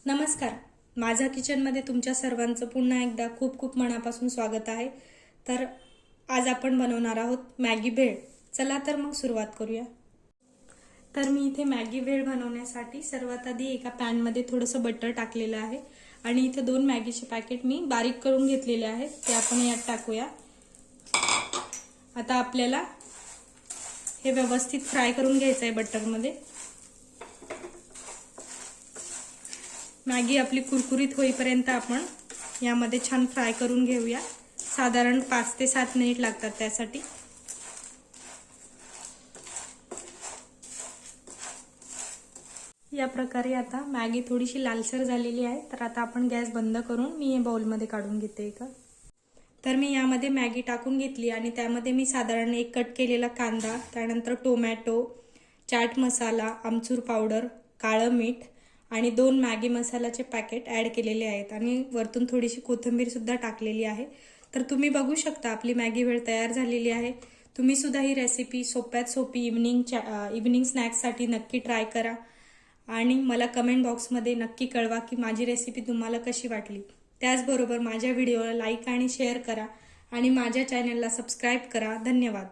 नमस्कार. माझ्या किचनमध्ये तुमच्या सर्वांचं पुन्हा एकदा खूप खूप मनापासून स्वागत आहे. तर आज आपण बनवणार आहोत मॅगी भेळ. चला तर मग सुरुवात करूया. तर मी इथे मॅगी भेळ बनवण्यासाठी सर्वात आधी एका पॅनमध्ये थोडंसं बटर टाकलेलं आहे आणि इथे 2 मॅगीचे पॅकेट मी बारीक करून घेतलेले आहेत, ते आपण यात टाकूया. आता आपल्याला हे व्यवस्थित फ्राय करून घ्यायचं आहे बटरमध्ये. मॅगी आपली कुरकुरीत होईपर्यंत आपण यामध्ये छान फ्राय करून घेऊया. साधारण 5 ते 7 मिनिट लागतात त्यासाठी. या प्रकारे आता मॅगी थोडीशी लालसर झालेली आहे. तर आता आपण गॅस बंद करून मी हे बाउलमध्ये काढून घेते का. तर मी यामध्ये मॅगी टाकून घेतली आणि त्यामध्ये मी साधारण एक कट केलेला कांदा, त्यानंतर टोमॅटो, चाट मसाला, आमचूर पावडर, काळं मीठ आणि 2 मॅगी मसाल्याचे पॅकेट ॲड केलेले आहेत आणि वरतून थोडीशी कोथिंबीर सुद्धा टाकलेली आहे. तर तुम्ही बघू शकता आपली मॅगी भेळ तयार झालेली आहे. तुम्ही सुद्धा ही रेसिपी सोप्यात सोपी इव्हनिंग स्नॅक्ससाठी नक्की ट्राय करा आणि मला कमेंट बॉक्समध्ये नक्की कळवा की माझी रेसिपी तुम्हाला कशी वाटली. त्याचबरोबर माझ्या व्हिडिओला लाईक आणि शेअर करा आणि माझ्या चॅनलला सबस्क्राईब करा. धन्यवाद.